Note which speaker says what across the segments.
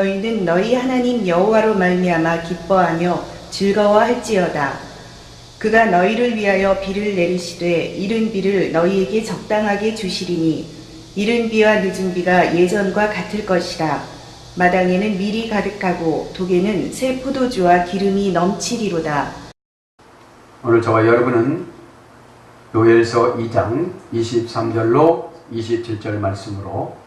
Speaker 1: 너희는 너희 하나님 여호와로 말미암아 기뻐하며 즐거워할지어다. 그가 너희를 위하여 비를 내리시되 이른 비를 너희에게 적당하게 주시리니 이른 비와 늦은 비가 예전과 같을 것이라. 마당에는 밀이 가득하고 독에는 새 포도주와 기름이 넘치리로다.
Speaker 2: 오늘 저와 여러분은 요엘서 2장 23절로 27절 말씀으로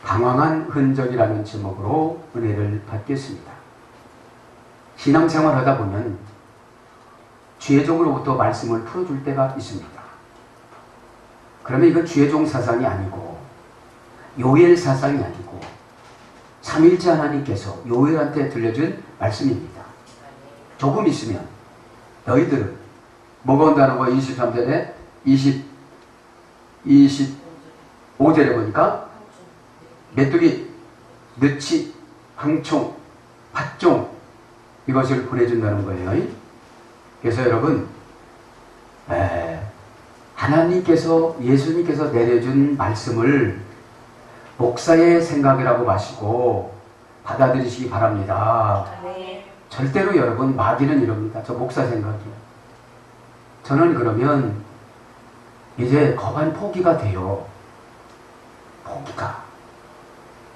Speaker 2: 방황한 흔적이라는 제목으로 은혜를 받겠습니다. 신앙생활 하다 보면 주의종으로부터 말씀을 풀어줄 때가 있습니다. 그러면 이건 주의종 사상이 아니고 요엘 사상이 아니고 삼일째 하나님께서 요엘한테 들려준 말씀입니다. 조금 있으면 너희들은 뭐가 온다는 거예요? 23절에 25절에 보니까 메뚜기, 느치, 황총, 팥종 이것을 보내준다는 거예요. 그래서 여러분 하나님께서 예수님께서 내려준 말씀을 목사의 생각이라고 마시고 받아들이시기 바랍니다. 절대로 여러분 마귀는 이럽니다. 저 목사 생각이요. 저는 그러면 이제 거반 포기가 돼요. 포기가.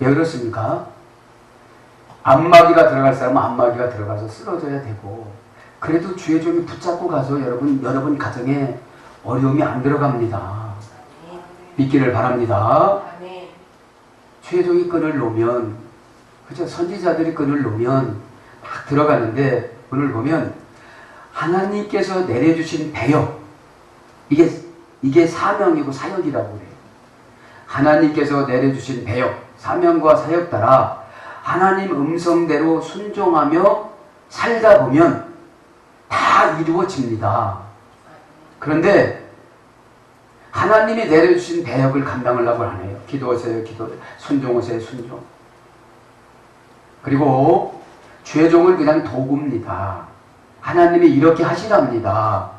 Speaker 2: 왜 그렇습니까? 안마귀가 들어갈 사람은 안마귀가 들어가서 쓰러져야 되고 그래도 주의 종이 붙잡고 가서 여러분 가정에 어려움이 안 들어갑니다. 믿기를 바랍니다. 주의 종이 끈을 놓으면 그죠? 선지자들이 끈을 놓으면 막 들어가는데 오늘 보면 하나님께서 내려주신 배역 이게 사명이고 사역이라고 그래요. 하나님께서 내려주신 배역 사명과 사역 따라 하나님 음성대로 순종하며 살다 보면 다 이루어집니다. 그런데 하나님이 내려주신 배역을 감당하려고 하네요. 기도하세요, 기도. 순종하세요, 순종. 그리고 주의 종은 그냥 도구입니다. 하나님이 이렇게 하시랍니다.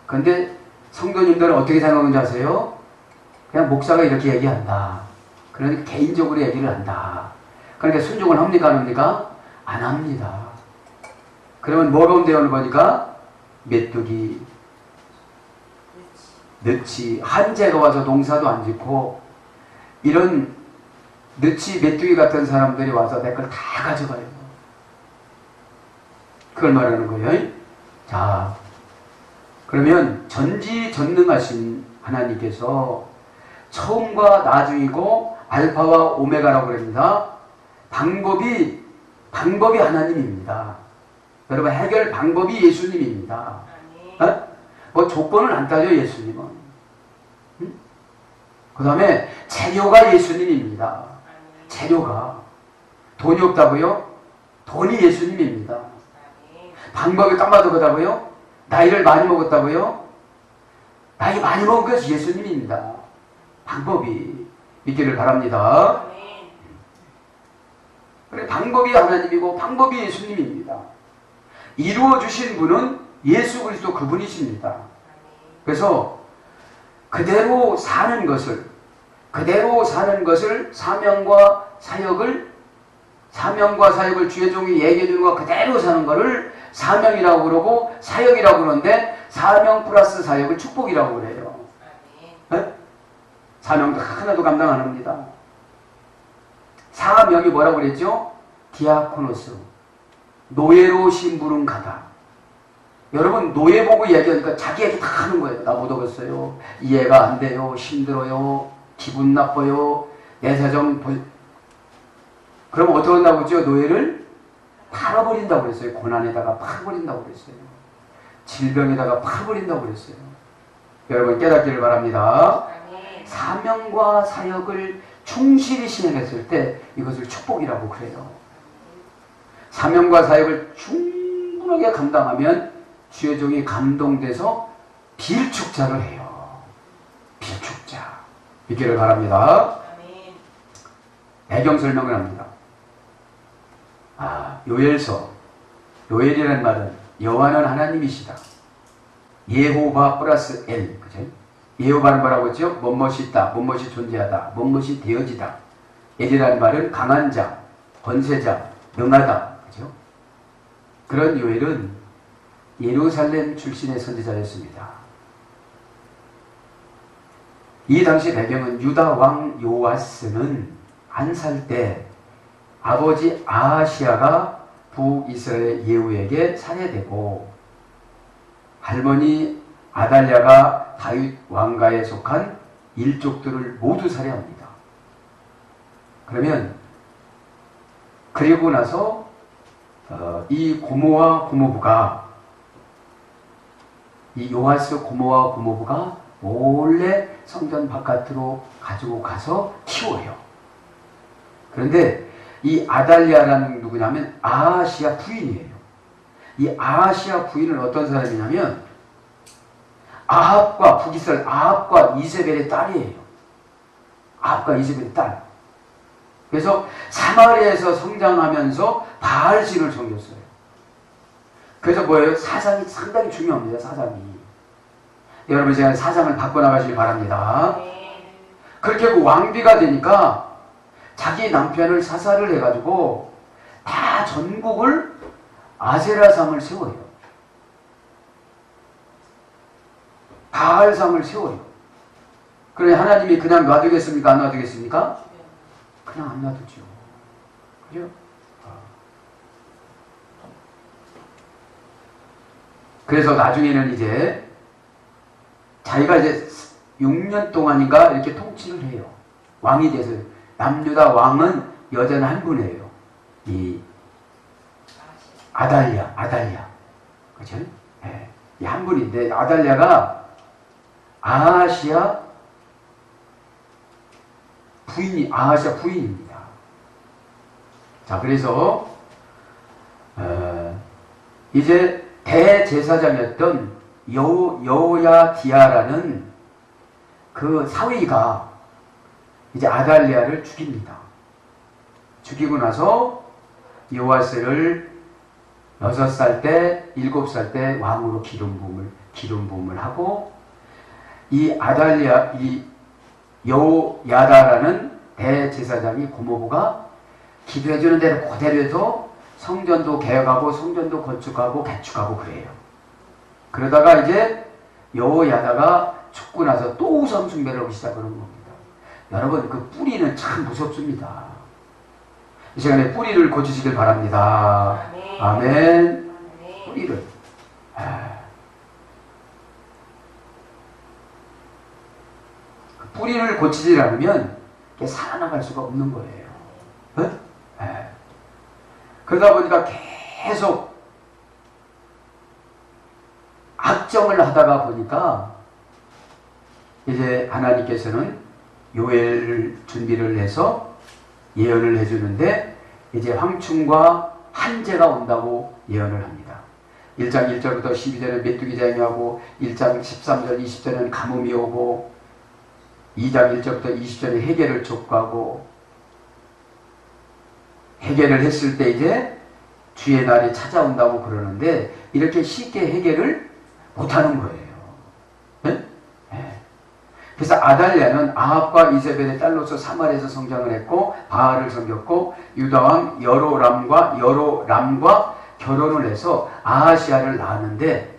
Speaker 2: 그런데 성도님들은 어떻게 생각하는지 아세요? 그냥 목사가 이렇게 얘기한다. 그러니까 개인적으로 얘기를 한다. 그러니까 순종을 합니까? 안 합니까? 안 합니다. 그러면 뭐가 온대요? 오늘 보니까 메뚜기, 느치, 한재가 와서 농사도 안 짓고 이런 느치, 메뚜기 같은 사람들이 와서 내 걸 다 가져가요. 그걸 말하는 거예요. 자, 그러면 전지전능하신 하나님께서 처음과 나중이고 알파와 오메가라고 그럽니다. 방법이 하나님입니다. 여러분 해결 방법이 예수님입니다. 뭐 조건을 안 따져 예수님은. 그 다음에 재료가 예수님입니다. 재료가 돈이 없다고요? 돈이 예수님입니다. 방법이 까마득하다고요? 나이를 많이 먹었다고요? 나이 많이 먹은 것이 예수님입니다. 방법이 믿기를 바랍니다. 그래, 방법이 하나님이고 방법이 예수님입니다. 이루어 주신 분은 예수 그리스도 그분이십니다. 그래서 그대로 사는 것을 사명과 사역을 주의 종이 얘기해 주는 거 그대로 사는 것을 사명이라고 그러고 사역이라고 그러는데 사명 플러스 사역을 축복이라고 그래요. 네? 사명도 하나도 감당 안 합니다. 사명이 뭐라고 그랬죠? 디아코노스. 노예로 심부름 가다. 여러분 노예 보고 얘기하니까 자기 얘기 다 하는 거예요. 나 못 오겠어요. 이해가 안 돼요. 힘들어요. 기분 나빠요. 내 사정 그럼 어떻게 한다고 했죠? 노예를 팔아버린다고 그랬어요. 고난에다가 팔아버린다고 그랬어요. 질병에다가 팔아버린다고 그랬어요. 여러분 깨닫기를 바랍니다. 사명과 사역을 충실히 시행했을 때 이것을 축복이라고 그래요. 사명과 사역을 충분하게 감당하면 주의 종이 감동돼서 빌축자를 해요. 빌축자. 믿기를 바랍니다. 배경 설명을 합니다. 요엘서. 요엘이라는 말은 여호와는 하나님이시다. 예호바 플러스 엘. 그죠? 예호바는 뭐라고 했죠? 뭐뭇이 있다. 뭐뭇이 존재하다. 뭐뭇이 되어지다. 엘이라는 말은 강한 자. 권세자, 능하다. 그죠? 그런 요엘은 예루살렘 출신의 선지자였습니다. 이 당시 배경은 유다 왕 요아스는 한 살 때 아버지 아하시아가 북이스라엘 예후에게 살해되고 할머니 아달랴가 다윗 왕가에 속한 일족들을 모두 살해합니다. 그러면 그리고 나서 이 고모와 고모부가 이 요아스 고모와 고모부가 몰래 성전 바깥으로 가지고 가서 키워요. 그런데 이 아달랴라는 누구냐면 아하시아 부인이에요. 이 아하시아 부인은 어떤 사람이냐면 아합과 북이스라엘 아합과 이세벨의 딸이에요. 아합과 이세벨의 딸. 그래서 사마리아에서 성장하면서 바알신을 섬겼어요. 그래서 뭐예요? 사상이 상당히 중요합니다. 사상이. 여러분 제가 사상을 바꿔나가시기 바랍니다. 그렇게 그 왕비가 되니까 자기 남편을 사살을 해가지고 다 전국을 아세라상을 세워요. 바알상을 세워요. 그래 하나님이 그냥 놔두겠습니까? 안 놔두겠습니까? 그냥 안 놔두죠. 그죠? 그래서 나중에는 이제 자기가 이제 6년 동안인가 이렇게 통치를 해요. 왕이 돼서. 남유다 왕은 여자는 한 분이에요. 이 아달랴. 그죠? 네. 이 한 분인데 아달랴가 아하시아 부인입니다. 자, 그래서 이제 대제사장이었던 여호야디아라는 그 사위가 이제 아달랴를 죽입니다. 죽이고 나서 요아스를 6살 때, 7살 때 왕으로 기름 부음을 하고 이 아달랴, 이 여호야다라는 대제사장이 고모부가 기도해주는 대로 그대로 해서 성전도 개혁하고 성전도 건축하고 개축하고 그래요. 그러다가 이제 여호야다가 죽고 나서 또 우상 숭배를 하기 시작하는 겁니다. 여러분 그 뿌리는 참 무섭습니다. 이 시간에 뿌리를 고치시길 바랍니다. 아멘. 뿌리를. 뿌리를 고치지 않으면 살아나갈 수가 없는 거예요. 그러다 보니까 계속 악정을 하다가 보니까 이제 하나님께서는 요엘을 준비를 해서 예언을 해주는데 이제 황충과 한재가 온다고 예언을 합니다. 1장 1절부터 12절은 메뚜기 장이하고 1장 13절 20절은 가뭄이 오고 2장 1절부터 20절에 해결을 촉구하고 해결을 했을 때 이제 주의 날이 찾아온다고 그러는데 이렇게 쉽게 해결을 못하는 거예요. 네? 네. 그래서 아달랴는 아합과 이세벨의 딸로서 사마리아에서 성장을 했고 바알을 섬겼고 유다왕 여로람과 결혼을 해서 아하시아를 낳았는데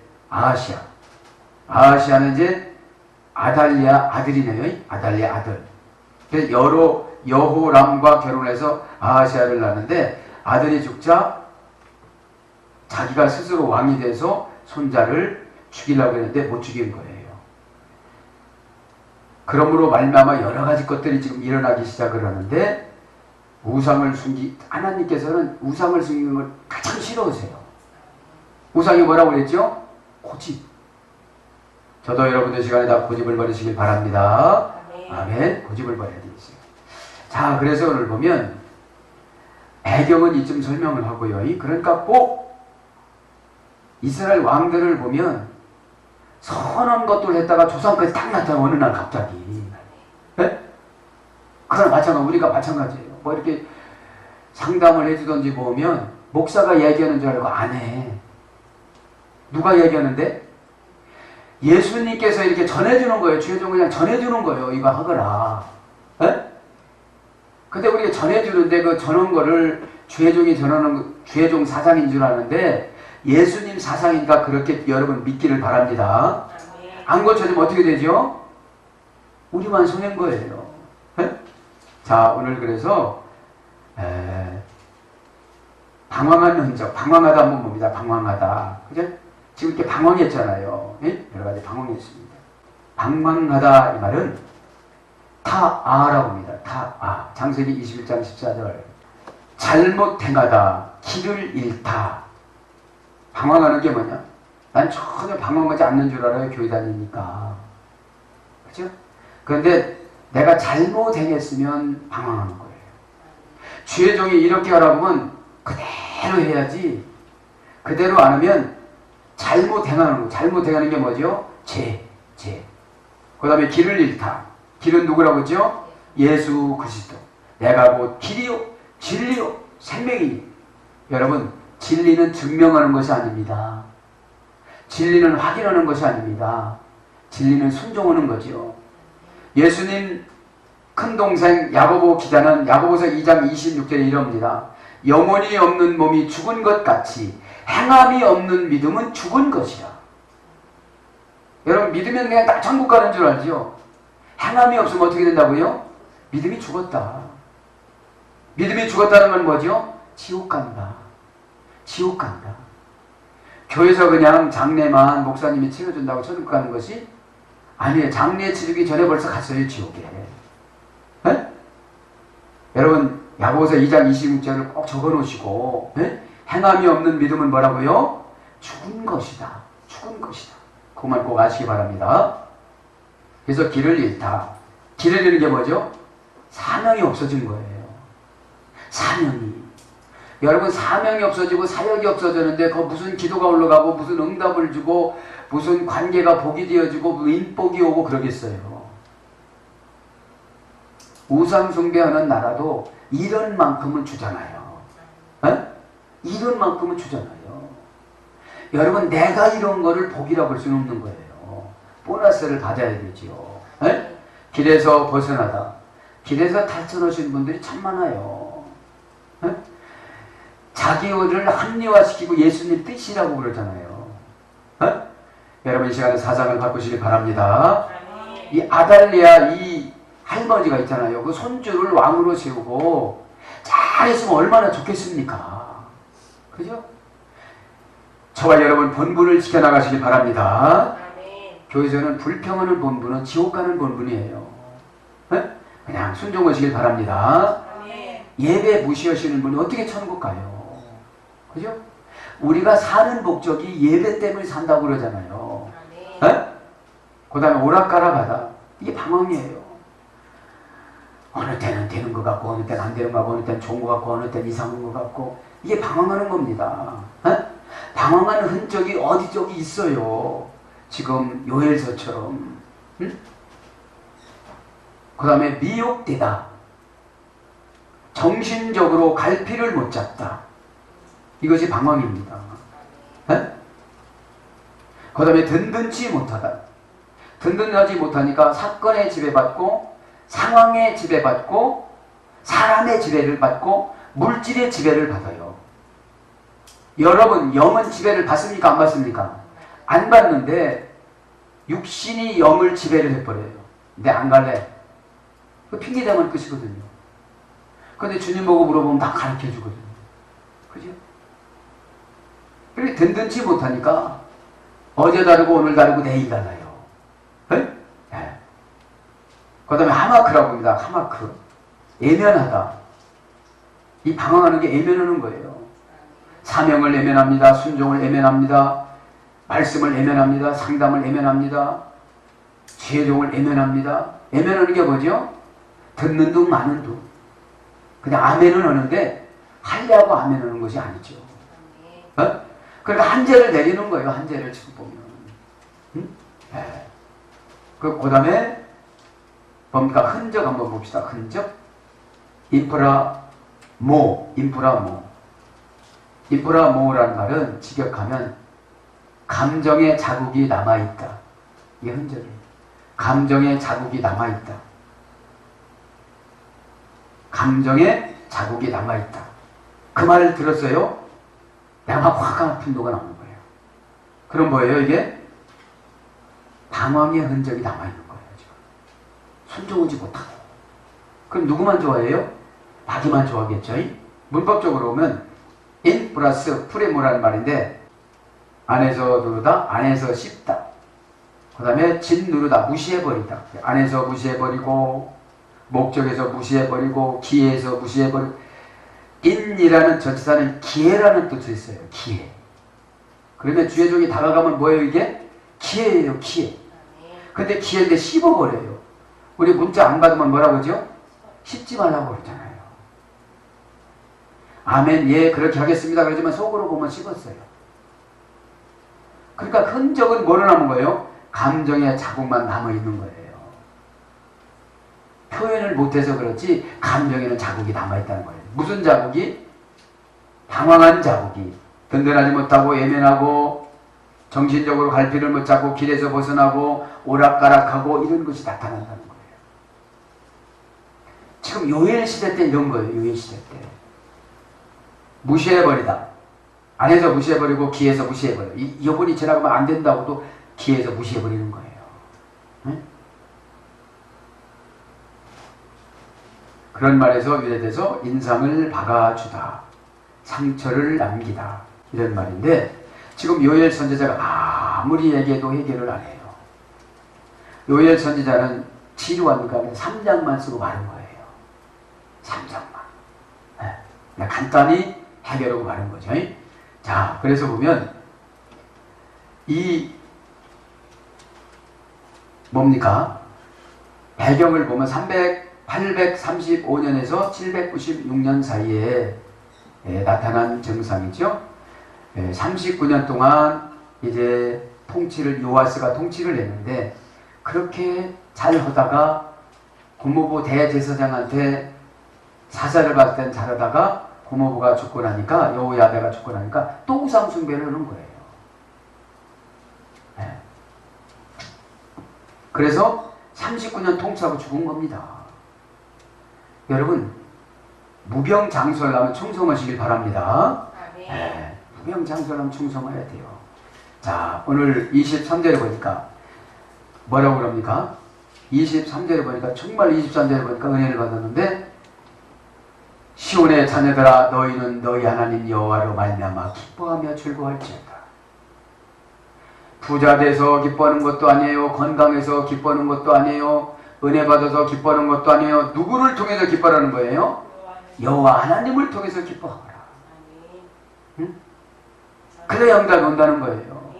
Speaker 2: 아하시아는 이제 아달랴 아들이네요. 아달랴 아들. 그래서 여호람과 결혼해서 아하시아를 낳았는데 아들이 죽자 자기가 스스로 왕이 돼서 손자를 죽이려고 했는데 못 죽인 거예요. 그러므로 말미암아 여러 가지 것들이 지금 일어나기 시작을 하는데 하나님께서는 우상을 숨기는 걸 가장 싫어하세요. 우상이 뭐라고 그랬죠? 고집. 저도 여러분들 시간에 다 고집을 버리시길 바랍니다. 아멘. 고집을 버려야 되겠어요. 자, 그래서 오늘 보면 배경은 이쯤 설명을 하고요. 그러니까 꼭 이스라엘 왕들을 보면 선한 것들을 했다가 조상까지 딱 나타나 어느 날 갑자기. 네? 그건 마찬가지, 우리가 마찬가지예요. 뭐 이렇게 상담을 해주던지 보면 목사가 얘기하는 줄 알고 안 해. 누가 얘기하는데? 예수님께서 이렇게 전해주는 거예요. 주의 종 그냥 전해주는 거예요. 이거 하거라. 네? 근데 우리가 전해주는데 그 전한 거를 주혜종이 전하는 주혜종 사상인 줄 아는데 예수님 사상이니까 그렇게 여러분 믿기를 바랍니다. 안 고쳐지면 어떻게 되죠? 우리만 손해인 거예요. 에? 자, 오늘 그래서 방황한 흔적, 방황하다 한번 봅니다. 방황하다. 그죠? 지금 이렇게 방황했잖아요. 예? 여러 가지 방황했습니다. 방황하다 이 말은 타아라고 합니다. 타아. 창세기 21장 14절. 잘못 행하다, 길을 잃다. 방황하는 게 뭐냐? 난 전혀 방황하지 않는 줄 알아요. 교회 다니니까. 그죠? 그런데 내가 잘못 행했으면 방황하는 거예요. 주의 종이 이렇게 하라고 하면 그대로 해야지. 그대로 안 하면 잘못 행하는 거. 잘못 행하는 게 뭐죠? 죄. 그 다음에 길을 잃다. 길은 누구라고 했죠? 예수 그리스도. 내가 곧 길이요, 진리요, 생명이니. 여러분, 진리는 증명하는 것이 아닙니다. 진리는 확인하는 것이 아닙니다. 진리는 순종하는 거죠. 예수님 큰동생 야고보 기자는 야고보서 2장 26절에 이럽니다. 영혼이 없는 몸이 죽은 것 같이 행함이 없는 믿음은 죽은 것이라. 여러분, 믿으면 그냥 다 천국 가는 줄 알죠? 행함이 없으면 어떻게 된다고요? 믿음이 죽었다. 믿음이 죽었다는 건 뭐죠? 지옥 간다. 지옥 간다. 교회에서 그냥 장례만 목사님이 치러준다고 천국 가는 것이 아니에요. 장례 치르기 전에 벌써 갔어요, 지옥에. 에? 여러분, 야고보서 2장 26절을 꼭 적어놓으시고, 에? 행함이 없는 믿음은 뭐라고요? 죽은 것이다. 죽은 것이다. 그만 꼭 아시기 바랍니다. 그래서 길을 잃다. 길을 잃는 게 뭐죠? 사명이 없어진 거예요. 사명이. 여러분, 사명이 없어지고 사역이 없어졌는데 그 무슨 기도가 올라가고 무슨 응답을 주고 무슨 관계가 복이 되어지고 인복이 오고 그러겠어요. 우상 숭배하는 나라도 이런 만큼은 주잖아요. 에? 이런 만큼은 주잖아요. 여러분, 내가 이런 거를 복이라고 볼 수는 없는 거예요. 보너스를 받아야 되죠. 에? 길에서 벗어나다. 길에서 탈천하신 분들이 참 많아요. 에? 자기를 합리화시키고 예수님 뜻이라고 그러잖아요. 에? 여러분, 이 시간에 사상을 바꾸시기 바랍니다. 이 아달리아 이 할머니가 있잖아요. 그 손주를 왕으로 세우고 잘했으면 얼마나 좋겠습니까? 그죠? 저와 여러분 본분을 지켜나가시기 바랍니다. 교회에서는 불평하는 본분은 지옥 가는 본분이에요. 에? 그냥 순종하시길 바랍니다. 예배 무시하시는 분은 어떻게 천국 가요? 그죠? 우리가 사는 목적이 예배 때문에 산다고 그러잖아요. 그 다음에 오락가락하다. 이게 방황이에요. 어느 때는 되는 것 같고 어느 때는 안 되는 것 같고 어느 때는 좋은 것 같고 어느 때는 이상한 것 같고 이게 방황하는 겁니다. 방황하는 흔적이 어디저기 있어요. 지금 요엘서처럼. 응? 그 다음에 미혹되다. 정신적으로 갈피를 못 잡다. 이것이 방황입니다. 그 다음에 든든치 못하다. 든든하지 못하니까 사건에 지배받고 상황에 지배받고 사람의 지배를 받고 물질의 지배를 받아요. 여러분, 영은 지배를 받습니까? 안 받습니까? 안 받는데 육신이 영을 지배를 해버려요. 근데 안 갈래. 그 핑계대면 끝이거든요. 근데 주님 보고 물어보면 다 가르쳐 주거든요. 그죠? 그렇게 든든치 못하니까 어제 다르고 오늘 다르고 내일 달라요. 네? 네. 그 다음에 하마크라고 합니다. 하마크. 예면하다. 이 방황하는 게 예면하는 거예요. 사명을 예면합니다. 순종을 예면합니다. 말씀을 예면합니다. 상담을 예면합니다. 지혜종을 예면합니다. 예면하는 게 뭐죠? 듣는 둥 마는 둥. 그냥 아멘은 하는데 하려고 아멘하는 것이 아니죠. 어? 그러니까 한재를 내리는 거예요. 한재를 지금 보면. 응? 네. 그 다음에 뭡니까? 흔적 한번 봅시다. 흔적. 인프라모. 인프라모라는 말은 직역하면 감정의 자국이 남아있다. 이게 흔적이에요. 감정의 자국이 남아있다. 감정의 자국이 남아있다. 그 말을 들었어요? 내가 화가 분노가 나오는 거예요. 그럼 뭐예요 이게? 방황의 흔적이 남아있는 거예요. 지금. 순종하지 못하고. 그럼 누구만 좋아해요? 마귀만 좋아하겠죠. 문법적으로 보면 in 플러스 프레모라는 말인데 안에서 누르다, 안에서 씹다. 그 다음에 진 누르다, 무시해버리다. 안에서 무시해버리고 목적에서 무시해버리고 기회에서 무시해버리고 in이라는 전치사는 기회라는 뜻도 있어요. 기회. 그러면 주의종이 다가가면 뭐예요 이게? 기회예요. 기회. 근데 기회인데 씹어버려요. 우리 문자 안 받으면 뭐라고 하죠? 씹지 말라고 그러잖아요. 아멘 예 그렇게 하겠습니다. 그러지만 속으로 보면 씹었어요. 그러니까 흔적은 뭐로 남은 거예요? 감정의 자국만 남아있는 거예요. 표현을 못해서 그렇지 감정에는 자국이 남아있다는 거예요. 무슨 자국이? 방황한 자국이. 든든하지 못하고 예민하고 정신적으로 갈피를 못 잡고 길에서 벗어나고 오락가락하고 이런 것이 나타난다는 거예요. 지금 요엘 시대 때 이런 거예요. 요엘 시대 때. 무시해버리다. 안에서 무시해버리고 기에서 무시해버려. 이분이 지나가면 안 된다고도 기에서 무시해버리는 거예요. 네? 그런 말에서 유래돼서 인상을 박아주다. 상처를 남기다. 이런 말인데 지금 요엘 선지자가 아무리 얘기해도 해결을 안 해요. 요엘 선지자는 치료하니까 3장만 쓰고 마른 거예요. 3장만. 네. 간단히 해결하고 마른 거죠. 자, 그래서 보면 이 뭡니까? 배경을 보면 835년에서 796년 사이에 나타난 증상이죠. 39년 동안 이제 요아스가 통치를 했는데 그렇게 잘 하다가 고모부 대제사장한테 사사를 받을 땐 잘하다가 고모부가 죽고 나니까 여호야다가 죽고 나니까 또 우상 숭배를 하는 거예요. 네. 그래서 39년 통치하고 죽은 겁니다. 여러분 무병장수하려면 충성하시길 바랍니다. 네. 무병장수하려면 충성해야 돼요. 자, 오늘 23절에 보니까 뭐라고 그럽니까? 23절에 보니까 정말 23절에 보니까 은혜를 받았는데 시온의 자녀들아 너희는 너희 하나님 여호와로 말미암아 기뻐하며 즐거워할지어다. 부자 돼서 기뻐하는 것도 아니에요. 건강해서 기뻐하는 것도 아니에요. 은혜 받아서 기뻐하는 것도 아니에요. 누구를 통해서 기뻐하는 거예요? 여호와 하나님을 통해서 기뻐하거라. 응? 그래야 응답이 온다는 거예요.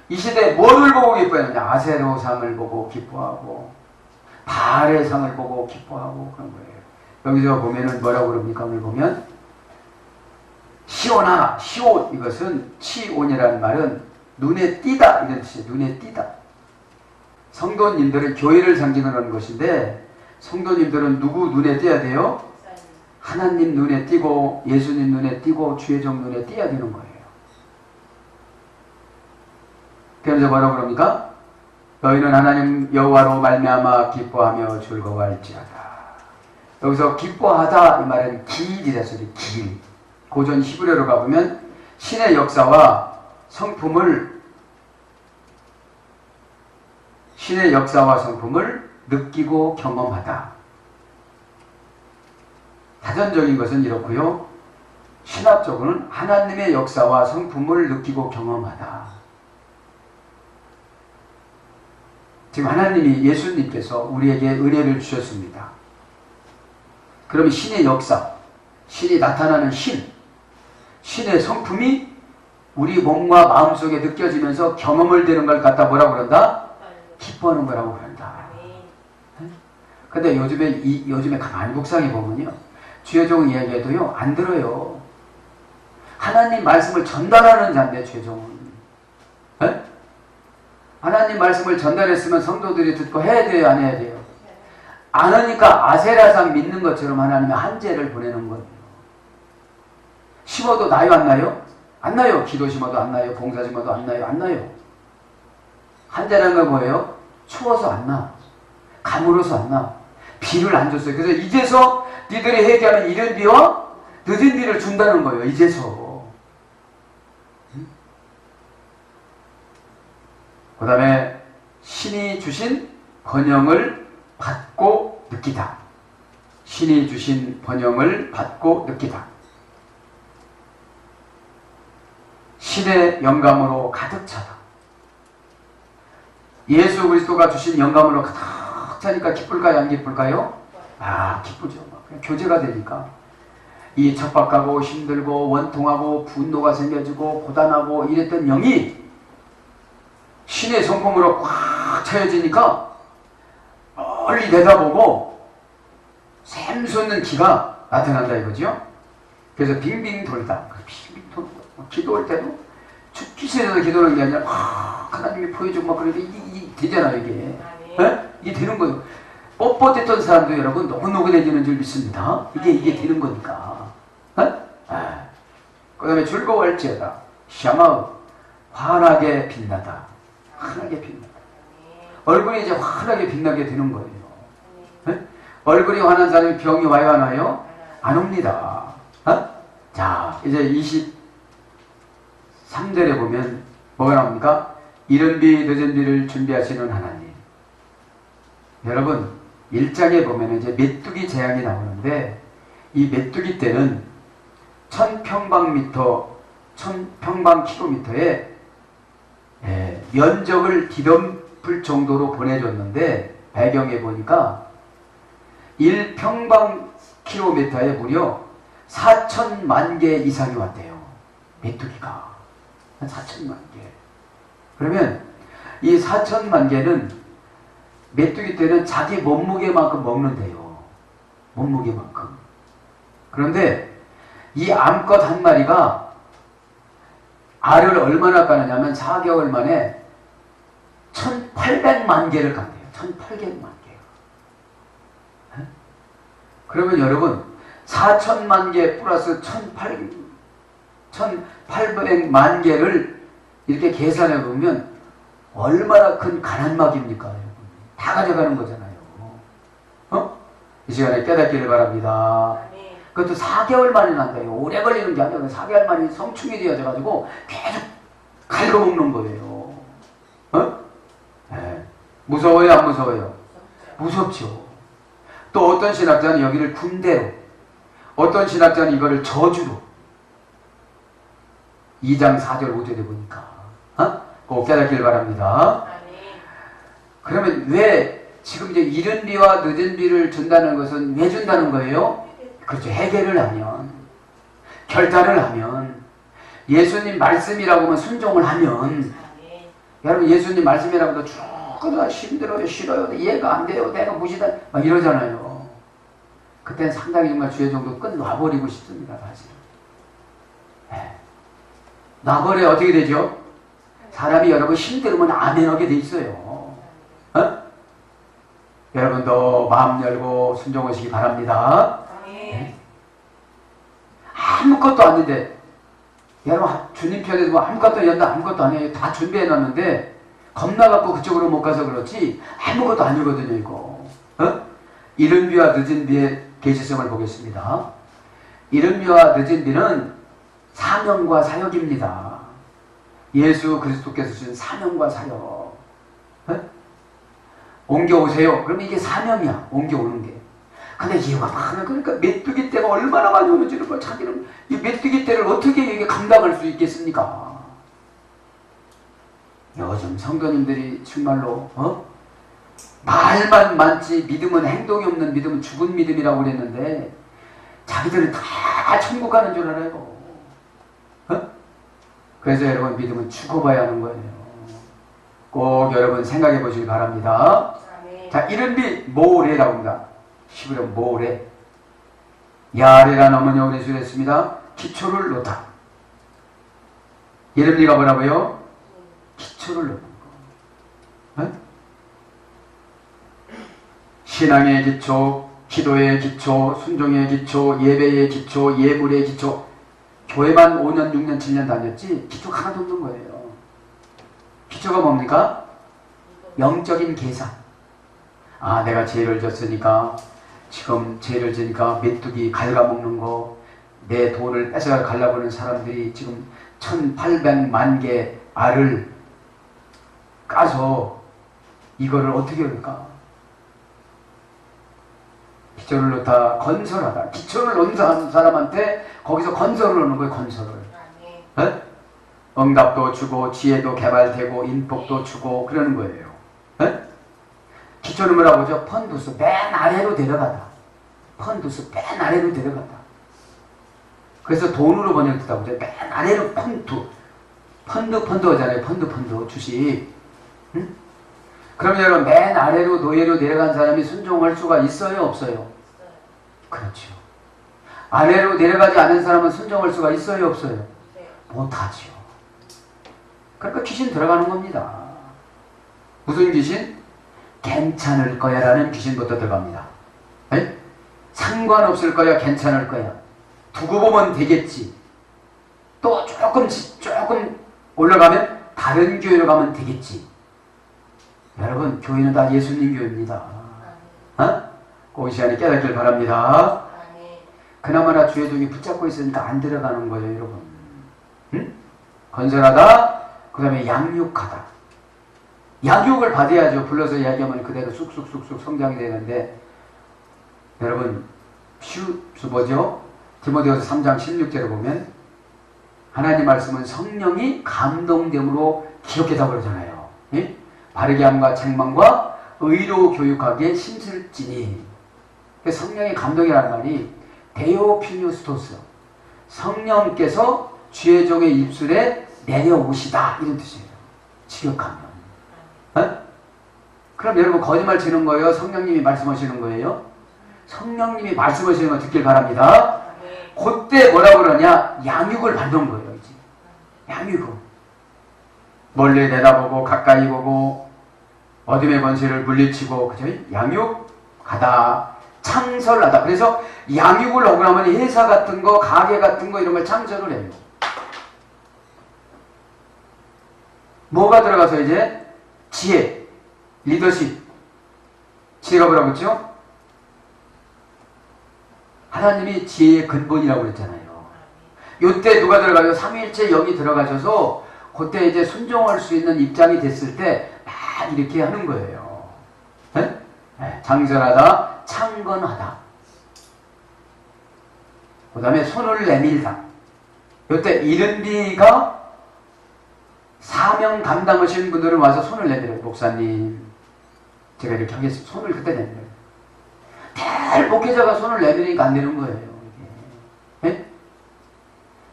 Speaker 2: 이 시대에 뭐를 보고 기뻐했느냐? 아세로상을 보고 기뻐하고 바알의 상을 보고 기뻐하고 그런 거예요. 여기서 보면은 뭐라고 그럽니까? 오늘 보면 시온아, 시온 이것은 치온이라는 말은 눈에 띄다 이런 뜻이에요. 눈에 띄다. 성도님들은 교회를 상징하는 것인데 성도님들은 누구 눈에 띄어야 돼요? 하나님 눈에 띄고 예수님 눈에 띄고 주의 종 눈에 띄어야 되는 거예요. 그래서 뭐라고 그럽니까? 너희는 하나님 여호와로 말미암아 기뻐하며 즐거워할지어다. 여기서 기뻐하다 이 말은 길이라 소리. 길. 고전 히브리어로 가보면 신의 역사와 성품을 느끼고 경험하다. 사전적인 것은 이렇고요. 신학적으로는 하나님의 역사와 성품을 느끼고 경험하다. 지금 하나님이 예수님께서 우리에게 은혜를 주셨습니다. 그러면 신의 역사, 신이 나타나는 신의 성품이 우리 몸과 마음속에 느껴지면서 경험을 되는 걸 갖다 뭐라고 그런다? 기뻐하는 거라고 그런다. 근데 요즘에 가만히 묵상해 보면요. 주의 종 이야기해도요, 안 들어요. 하나님 말씀을 전달하는 자인데, 주의 종은. 네? 하나님 말씀을 전달했으면 성도들이 듣고 해야 돼요, 안 해야 돼요? 안 하니까 아세라상 믿는 것처럼 하나님의 한재를 보내는 거예요. 심어도 나요, 안 나요? 안 나요. 기도 심어도 안 나요. 봉사 심어도 안 나요. 안 나요. 한재라는 건 뭐예요? 추워서 안 나. 가물어서 안 나. 비를 안 줬어요. 그래서 이제서 니들이 회개하면 이른 비와 늦은 비를 준다는 거예요. 이제서. 그 다음에 신이 주신 번영을 받고 느끼다. 신이 주신 번영을 받고 느끼다. 신의 영감으로 가득 차다. 예수 그리스도가 주신 영감으로 가득 차니까 기쁠까요? 안 기쁠까요? 아, 기쁘죠. 그냥 교제가 되니까. 이 척박하고 힘들고 원통하고 분노가 생겨지고 고단하고 이랬던 영이 신의 성품으로 꽉 차여지니까 멀리 내다보고 샘솟는 기가 나타난다 이거죠. 그래서 빙빙 돌다. 빙빙 돌다. 기도할 때도 죽기 싫어서 기도하는 게 아니라 하나님이 보여주고 막 그러니까 이게 되잖아요. 이게. 이게 되는 거예요. 뻣뻣했던 사람도 여러분 노곤노곤해지는 줄 믿습니다. 이게 되는 거니까. 그 다음에 즐거워할지어다. 샤마우 환하게 빛나다. 환하게 빛나다. 얼굴이 이제 환하게 빛나게 되는 거예요. 얼굴이 환한 사람이 병이 와요 안 와요? 안 옵니다. 자 이제 23절에 보면 뭐가 나옵니까? 이른 비 늦은 비를 준비하시는 하나님. 여러분 1장에 보면 이제 메뚜기 재앙이 나오는데 이 메뚜기 때는 1000평방미터 1000평방킬로미터에 면적을 뒤덮을 정도로 보내줬는데 배경에 보니까 1평방킬로미터에 무려 4천만 개 이상이 왔대요. 메뚜기가 한 4천만 개. 그러면 이 4천만 개는 메뚜기 때는 자기 몸무게만큼 먹는데요. 몸무게만큼. 그런데 이 암컷 한 마리가 알을 얼마나 까느냐면 4개월 만에 1800만 개를 깐대요. 1800만 개. 그러면 여러분 4천만 개 플러스 1800만 개를 이렇게 계산해 보면 얼마나 큰 가난막입니까? 여러분. 다 가져가는 거잖아요. 이 시간에 깨닫기를 바랍니다. 그것도 4개월 만에 난다요. 오래 걸리는 게 아니라 4개월 만에 성충이 되어져가지고 계속 갉아먹는 거예요. 네. 무서워요? 안 무서워요? 무섭죠. 또 어떤 신학자는 여기를 군대로, 어떤 신학자는 이거를 저주로. 2장 4절 5절에 보니까 꼭 깨닫기를 바랍니다. 그러면 왜 지금 이제 이른 비와 늦은 비를 준다는 것은 왜 준다는 거예요? 그렇죠. 해결을 하면, 결단을 하면, 예수님 말씀이라고 하면 순종을 하면, 여러분 예수님 말씀이라고도 죽어도 힘들어요, 싫어요, 이해가 안 돼요, 내가 무시다 막 이러잖아요. 그때는 상당히 정말 주의 정도 끝 놔버리고 싶습니다. 사실. 네. 놔버려 어떻게 되죠? 사람이 여러분 힘들으면 아멘하게 돼 있어요. 여러분도 마음 열고 순종하시기 바랍니다. 네. 아무것도 아닌데 여러분 주님 편에서 뭐 아무것도 연다 아무것도 아니에요. 다 준비해놨는데 겁나갖고 그쪽으로 못 가서 그렇지 아무것도 아니거든요. 이거 이른 비와 늦은 비의 계시성을 보겠습니다. 이른 비와 늦은 비는 사명과 사역입니다. 예수 그리스도께서 주신 사명과 사역. 옮겨오세요. 그러면 이게 사명이야. 옮겨오는 게. 근데 이유가 많아. 그러니까 메뚜기 떼가 얼마나 많이 오는지를 뭐 자기는 이 메뚜기 떼를 어떻게 이게 감당할 수 있겠습니까? 요즘 성도님들이 정말로 말만 많지 믿음은 행동이 없는 믿음은 죽은 믿음이라고 그랬는데 자기들은 다 천국 가는 줄 알아요. 그래서 여러분 믿음은 죽어봐야 하는 거예요. 꼭 여러분 생각해 보시기 바랍니다. 자, 이른 비 모래라고 합니다. 시부려 모래. 야레란 어머니 오래술 했습니다. 기초를 놓다. 이른 비가 뭐라고요? 기초를 놓는 거. 신앙의 기초, 기도의 기초, 순종의 기초, 예배의 기초, 예물의 기초. 교회만 5년, 6년, 7년 다녔지 기초가 하나도 없는 거예요. 기초가 뭡니까? 영적인 계산. 아, 내가 죄를 졌으니까 지금 죄를 지니까 메뚜기 갉아먹는 거, 내 돈을 뺏어 가려고 하는 사람들이 지금 1800만 개 알을 까서 이거를 어떻게 할까? 기초를 놓다 건설하다. 기초를 놓은 사람한테 거기서 건설을 하는 거예요. 건설을. 네? 응답도 주고 지혜도 개발되고 인복도 주고 그러는 거예요. 네? 기초는 뭐라고 하죠? 펀두스. 맨 아래로 데려가다. 펀두스. 맨 아래로 데려가다. 그래서 돈으로 번역됐다고 하죠. 맨 아래로 펀드 하잖아요. 펀드 주식. 응? 그럼 여러분 맨 아래로 노예로 내려간 사람이 순종할 수가 있어요? 없어요? 그렇죠. 아래로 내려가지 않은 사람은 순종할 수가 있어요? 없어요? 못하죠. 그러니까 귀신 들어가는 겁니다. 무슨 귀신? 괜찮을 거야 라는 귀신부터 들어갑니다. 네? 상관없을 거야, 괜찮을 거야. 두고 보면 되겠지. 또 조금 올라가면 다른 교회로 가면 되겠지. 여러분, 교회는 다 예수님 교회입니다. 꼭 이 시간에 깨닫길 바랍니다. 그나마나 주의 종이 붙잡고 있으니까 안 들어가는 거예요, 여러분. 응? 건설하다, 그 다음에 양육하다. 양육을 받아야죠. 불러서 이야기하면 그대로 쑥쑥쑥쑥 성장이 되는데, 여러분, 뭐죠? 디모데후서 3장 16절에 보면 하나님 말씀은 성령이 감동됨으로 기록했다고 그러잖아요. 예? 바르게 함과 책망과 의로 교육하기에 힘쓸지니. 성령의 감동이라는 말이 데오피뉴스토스, 성령께서 주의 종의 입술에 내려오시다 이런 뜻이에요. 지격하면. 그럼 여러분 거짓말 치는 거예요? 성령님이 말씀하시는 거예요? 성령님이 말씀하시는 거 듣길 바랍니다. 그때 뭐라고 그러냐? 양육을 받는 거예요. 이제. 양육을. 멀리 내다보고 가까이 보고 어둠의 권세를 물리치고, 그죠? 양육하다, 창설하다. 그래서 양육을 하고 나면 회사 같은 거, 가게 같은 거 이런 걸 창설을 해요. 뭐가 들어가서 이제? 지혜, 리더십. 지혜가 뭐라고 했죠? 하나님이 지혜의 근본이라고 그랬잖아요. 요때 누가 들어가요? 삼위일체 영이 들어가셔서 그때 이제 순종할 수 있는 입장이 됐을 때 막 이렇게 하는 거예요. 네? 네. 장설하다, 창건하다. 그 다음에 손을 내밀다. 요때 이른비가 사명 감당하시는 분들은 와서 손을 내밀어요. 목사님, 제가 이렇게 하겠습니다. 손을 그때 내밀어요. 대 목회자가 손을 내밀으니까 안 되는 거예요. 네?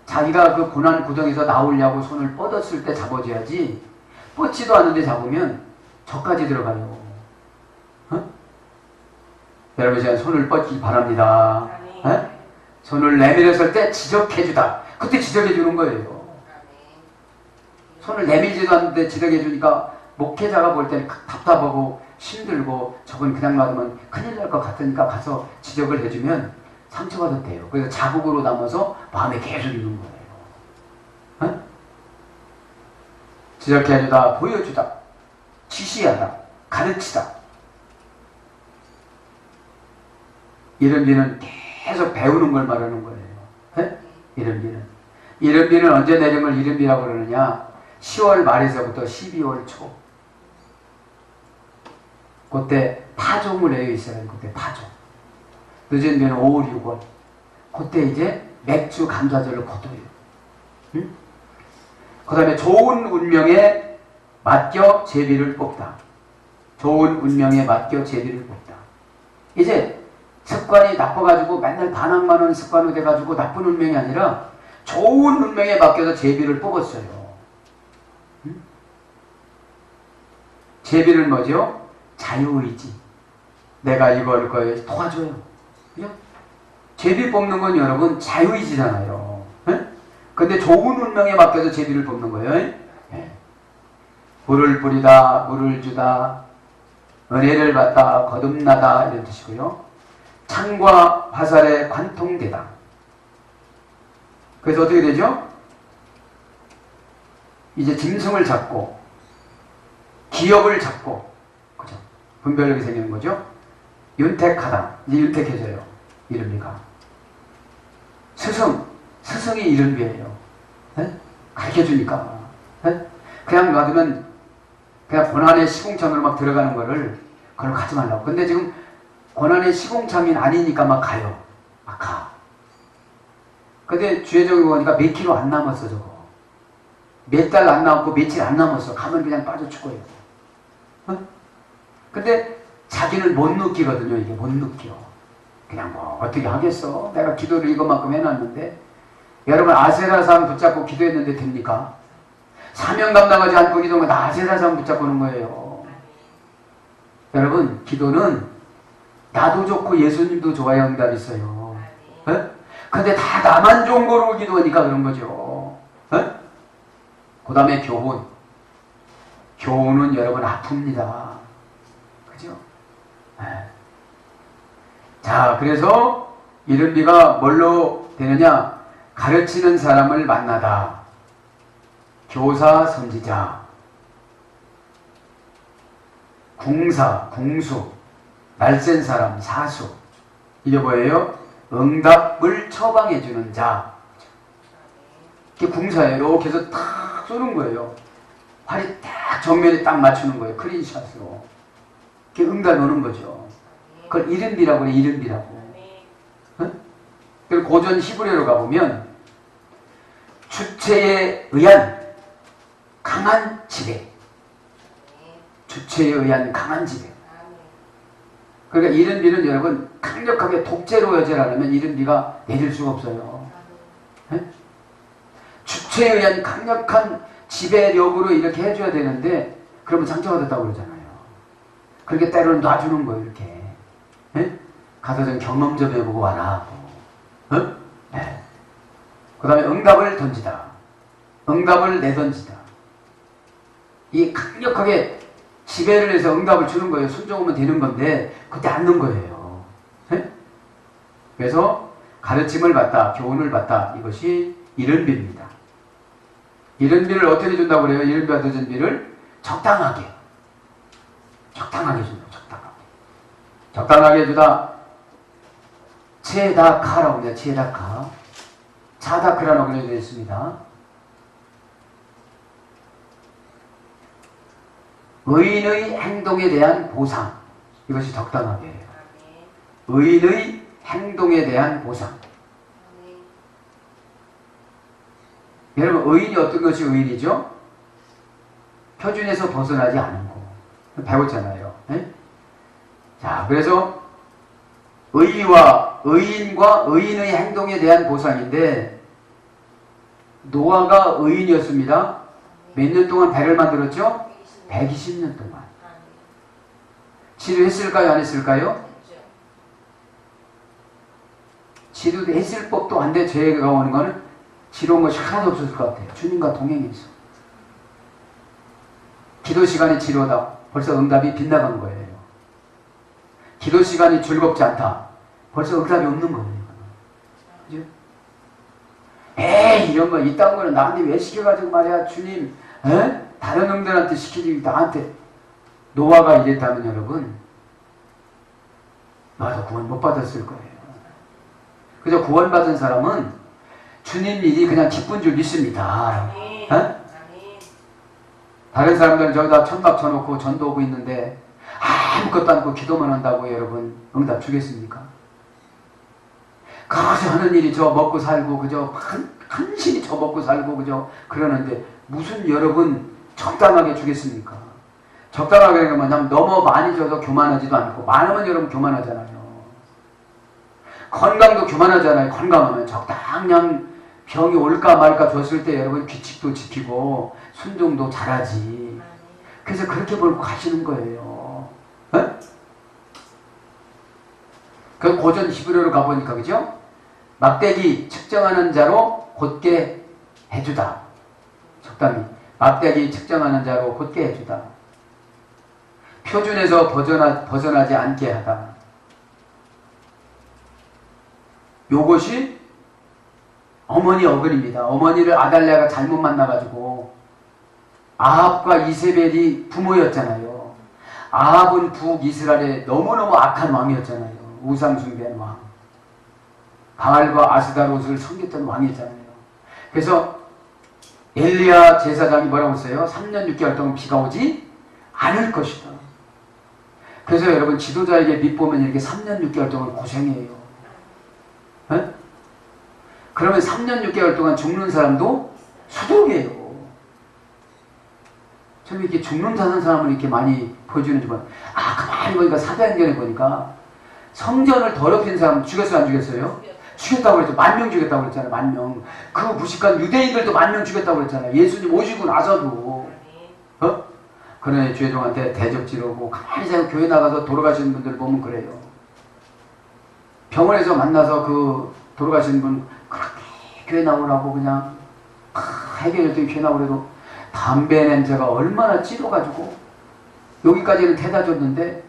Speaker 2: 자기가 그 고난 구덩이에서 나오려고 손을 뻗었을 때 잡아줘야지, 뻗지도 않는데 잡으면 저까지 들어가요. 여러분, 제가 손을 뻗기 바랍니다. 손을 내밀었을 때 지적해주다. 그때 지적해주는 거예요. 손을 내밀지도 않는데 지적해주니까 목회자가 볼 때는 답답하고 힘들고 저건 그냥 놔두면 큰일 날 것 같으니까 가서 지적을 해주면 상처가 더 돼요. 그래서 자국으로 남아서 마음에 계속 있는 거예요. 지적해주다, 보여주다, 지시하다, 가르치다. 이런 비는 계속 배우는 걸 말하는 거예요. 이런 비는. 이런 비는 언제 내린 걸 이런 비라고 그러느냐? 10월 말에서부터 12월 초. 그때 파종을 해요, 이스라엘. 그때 파종. 늦은 비는 5월, 6월. 그때 이제 맥주 감사절을 거둬요. 응? 그 다음에 좋은 운명에 맡겨 제비를 뽑다. 좋은 운명에 맡겨 제비를 뽑다. 이제 습관이 나빠가지고 맨날 반항만 하는 습관이 돼가지고 나쁜 운명이 아니라 좋은 운명에 맡겨서 제비를 뽑았어요. 응? 제비는 뭐죠? 자유의지. 내가 이거 할 거예요. 도와줘요. 그죠? 제비 뽑는 건 여러분 자유의지잖아요. 근데 좋은 운명에 맡겨서 제비를 뽑는 거예요. 네. 물을 뿌리다, 물을 주다, 은혜를 받다, 거듭나다 이런 뜻이고요. 창과 화살에 관통되다. 그래서 어떻게 되죠? 이제 짐승을 잡고 기업을 잡고, 그죠? 분별력이 생기는 거죠. 윤택하다. 이제 윤택해져요. 이른비가. 스승이 이른비예요. 가르쳐주니까. 그냥 놔두면 그냥 고난의 시궁창으로 막 들어가는 거를 그걸 가지 말라고. 근데 지금 고난의 시궁창이 아니니까 막 가요. 막 가. 근데 주혜정이 보니까 몇 킬로 안 남았어, 저거. 몇 달 안 남았고 며칠 안 남았어. 가면 그냥 빠져 죽어요. 근데 자기는 못 느끼거든요. 이게 못 느껴. 그냥 뭐 어떻게 하겠어. 내가 기도를 이것만큼 해놨는데. 여러분 아세라산 붙잡고 기도했는데 됩니까? 사명 감당하지 않고 기도한 건 아세라산 붙잡고는 거예요. 여러분 기도는 나도 좋고 예수님도 좋아야 응답이 있어요. 근데 다 나만 좋은 거로 기도하니까 그런 거죠. 그 다음에 교훈. 교훈은 여러분 아픕니다. 그죠? 자, 그래서 이른비가 뭘로 되느냐? 가르치는 사람을 만나다. 교사, 선지자. 궁사, 궁수. 날쌘 사람, 사수. 이게 뭐예요? 응답을 처방해주는 자. 이게 궁사예요. 이렇게 해서 탁 쏘는 거예요. 활이 딱 정면에 딱 맞추는 거예요. 클린샷으로. 이게 응답이 오는 거죠. 그걸 이른비라고 그래, 이른비라고. 그리고 고전 히브리어로 가보면 주체에 의한 강한 지배. 주체에 의한 강한 지배. 그러니까 이른비는 여러분 강력하게 독재로여져라면 이른비가 내릴 수가 없어요. 주체에 의한 강력한 지배력으로 이렇게 해줘야 되는데 그러면 상처가 됐다고 그러잖아요. 그렇게 때로는 놔주는 거예요. 이렇게. 가서 좀 경험 좀 해보고 와라. 네. 그 다음에 응답을 던지다. 응답을 내던지다. 이 강력하게 지배를 해서 응답을 주는 거예요. 순종하면 되는 건데 그때 앉는 거예요. 그래서 가르침을 받다, 교훈을 받다. 이것이 이른비입니다. 이른비를 어떻게 준다고 그래요? 이른비 받은 비를 적당하게. 적당하게 준다. 적당하게. 적당하게 주다. 체다카라고 합니다. 체다카. 차다크라고 그려져 있습니다. 의인의 행동에 대한 보상. 이것이 적당하게 해요. 의인의 행동에 대한 보상. 여러분 의인이 어떤 것이 의인이죠? 표준에서 벗어나지 않은 거. 배웠잖아요. 네? 자, 그래서 의인과 의인의 행동에 대한 보상인데 노아가 의인이었습니다. 몇 년 동안 배를 만들었죠? 120년 동안. 치료했을까요? 안 했을까요? 치료했을 법도 한데 죄가 오는 거는 지루한 것이 하나도 없었을 것 같아요. 주님과 동행해서. 기도 시간이 지루하다. 벌써 응답이 빗나간 거예요. 기도 시간이 즐겁지 않다. 벌써 응답이 없는 거예요. 그죠? 에이, 이런 거, 이딴 거는 나한테 왜 시켜가지고 말이야, 주님. 다른 놈들한테 시키지, 나한테. 노아가 이랬다면 여러분, 나도 구원 못 받았을 거예요. 그래서 구원받은 사람은 주님 일이 그냥 기쁜 줄 믿습니다. 다른 사람들은 저기다 천막 쳐놓고 전도하고 있는데 아무것도 않고 기도만 한다고 여러분 응답 주겠습니까? 가서 하는 일이 저 먹고 살고 그저 한신이 저 먹고 살고 그저 그러는데 무슨 여러분 적당하게 주겠습니까? 적당하게 그러면 너무 많이 줘서 교만하지도 않고 많으면 여러분 교만하잖아요. 건강도 교만하잖아요. 건강하면 적당량 병이 올까 말까 줬을 때 여러분 규칙도 지키고 순종도 잘하지. 그래서 그렇게 벌고 가시는 거예요. 그 고전 히브리어로 가보니까 그죠? 막대기 측정하는 자로 곧게 해주다. 적당히 막대기 측정하는 자로 곧게 해주다. 표준에서 벗어나지 않게 하다. 요것이 어머니 어근입니다. 어머니를 아달랴가 잘못 만나가지고 아합과 이세벨이 부모였잖아요. 아합은 북이스라엘의 너무너무 악한 왕이었잖아요. 우상숭배한 왕. 바알과 아스다롯을 섬겼던 왕이잖아요. 그래서 엘리야 제사장이 뭐라고 했어요? 3년 6개월 동안 비가 오지 않을 것이다. 그래서 여러분 지도자에게 밑보면 이렇게 3년 6개월 동안 고생해요. 네? 그러면 3년 6개월 동안 죽는 사람도 수동이에요. 저는 이렇게 죽는다는 사람을 이렇게 많이 보여주는지 몰라요. 가만히 보니까 사도행전에 보니까 성전을 더럽힌 사람 죽였어요, 안 죽였어요? 죽였다고 그랬죠. 10,000명 죽였다고 그랬잖아요. 10,000명. 그 무식한 유대인들도 10,000명 죽였다고 그랬잖아요. 예수님 오시고 나서도. 그러니 주회종한테 대접 지르고 가만히 자고 교회 나가서 돌아가시는 분들 보면 그래요. 병원에서 만나서 그 돌아가신 분 그렇게 교회 나오라고 그냥 해결했더니 교회 나오래도 담배 냄새가 얼마나 찌러가지고 여기까지는 대다 줬는데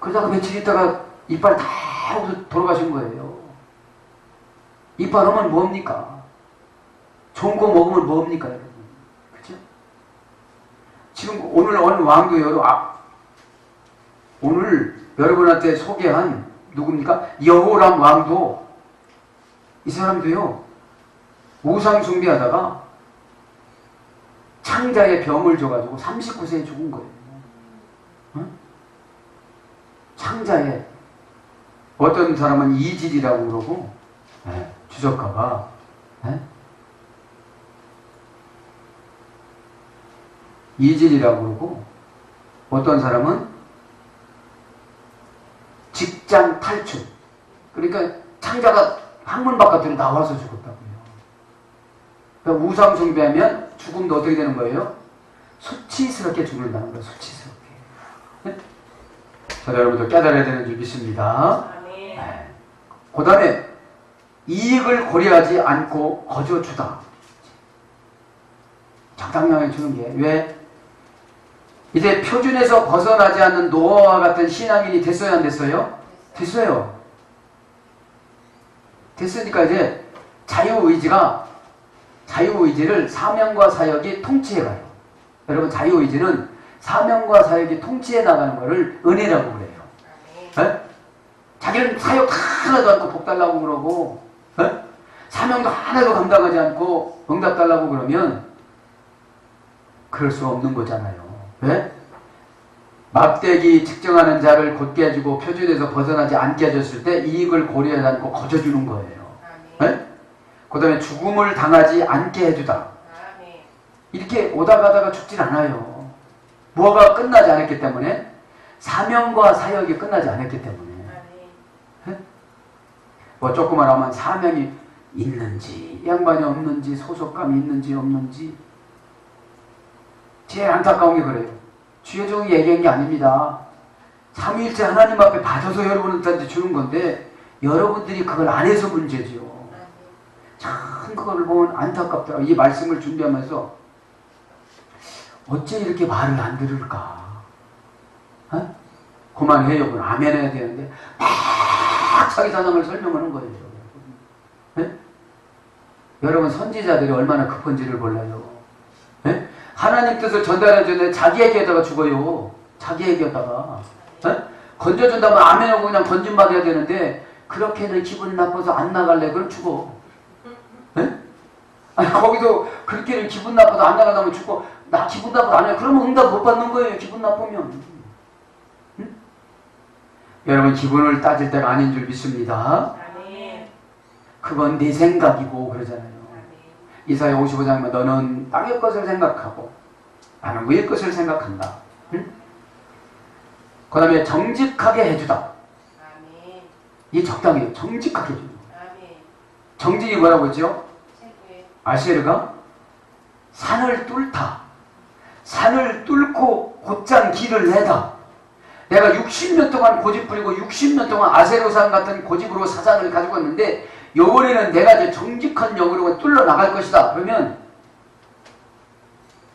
Speaker 2: 그러다가 며칠 있다가 이빨 다 하고서 돌아가신 거예요. 이빨 하면 뭡니까? 좋은 거 먹으면 뭡니까 여러분? 그죠? 지금 오늘 어느 왕도 오늘 여러분한테 소개한 누굽니까? 여호람 왕도 이 사람도요 우상 숭배하다가 창자에 병을 줘가지고 39세에 죽은 거예요. 응? 창자에 어떤 사람은 이질이라고 그러고 주석가가 이질이라고 그러고 어떤 사람은 직장 탈출. 그러니까 창자가 항문 바깥으로 나와서 죽었다고요. 그러니까 우상 숭배하면 죽음도 어떻게 되는 거예요? 수치스럽게 죽는다는 거예요. 수치스럽게. 네? 저도 여러분들 깨달아야 되는 줄 믿습니다. 네. 그 다음에 이익을 고려하지 않고 거저 주다. 적당량에 주는 게 왜? 이제 표준에서 벗어나지 않는 노아와 같은 신앙인이 됐어요, 안 됐어요? 됐어요. 됐으니까 이제 자유의지를 사명과 사역이 통치해가요. 여러분 자유의지는 사명과 사역이 통치해 나가는 것을 은혜라고 그래요. 네? 자기는 사역 하나도 않고 복 달라고 그러고 네? 사명도 하나도 감당하지 않고 응답 달라고 그러면 그럴 수 없는 거잖아요. 네? 막대기 측정하는 자를 곧게 해주고 표준에서 벗어나지 않게 해줬을 때 이익을 고려하지 않고 거저주는 거예요. 네? 그 다음에 죽음을 당하지 않게 해주다. 이렇게 오다 가다가 죽진 않아요. 뭐가 끝나지 않았기 때문에 사명과 사역이 끝나지 않았기 때문에 네? 뭐 조그만 하면 사명이 있는지 양반이 없는지 소속감이 있는지 없는지 제일 안타까운 게 그래요. 주여종이 얘기한 게 아닙니다. 삼위일체 하나님 앞에 받아서 여러분한테 주는 건데 여러분들이 그걸 안 해서 문제지요. 참 그걸 보면 안타깝더라고요. 이 말씀을 준비하면서 어째 이렇게 말을 안 들을까? 그만해요. 그건 아멘 해야 되는데 막 자기 사상을 설명하는 거예요. 네? 여러분 선지자들이 얼마나 급한지를 몰라요. 네? 하나님 뜻을 전달해주는데 자기 얘기하다가 죽어요. 자기 얘기하다가 건져준다면 아멘하고 그냥 건진받아야 되는데 그렇게는 기분 나빠서 안 나갈래 그럼 죽어. 아니 거기도 그렇게는 기분 나빠서 안 나가다면 죽고 나 기분 나빠서 안 해. 그러면 응답 못 받는 거예요. 기분 나쁘면. 응? 여러분 기분을 따질 때가 아닌 줄 믿습니다. 아멘. 그건 네 생각이고 그러잖아요. 이사야 55장이면 너는 땅의 것을 생각하고 나는 위의 것을 생각한다. 응? 그 다음에 정직하게 해주다. 아멘. 이 적당해요. 정직하게 해주는 거예요. 정직이 뭐라고 했죠? 아시에르가 산을 뚫다. 산을 뚫고 곧장 길을 내다. 내가 60년 동안 고집 부리고 60년 동안 아세로산 같은 고집으로 사상을 가지고 있는데 요번에는 내가 이제 정직한 영으로 뚫러 나갈 것이다. 그러면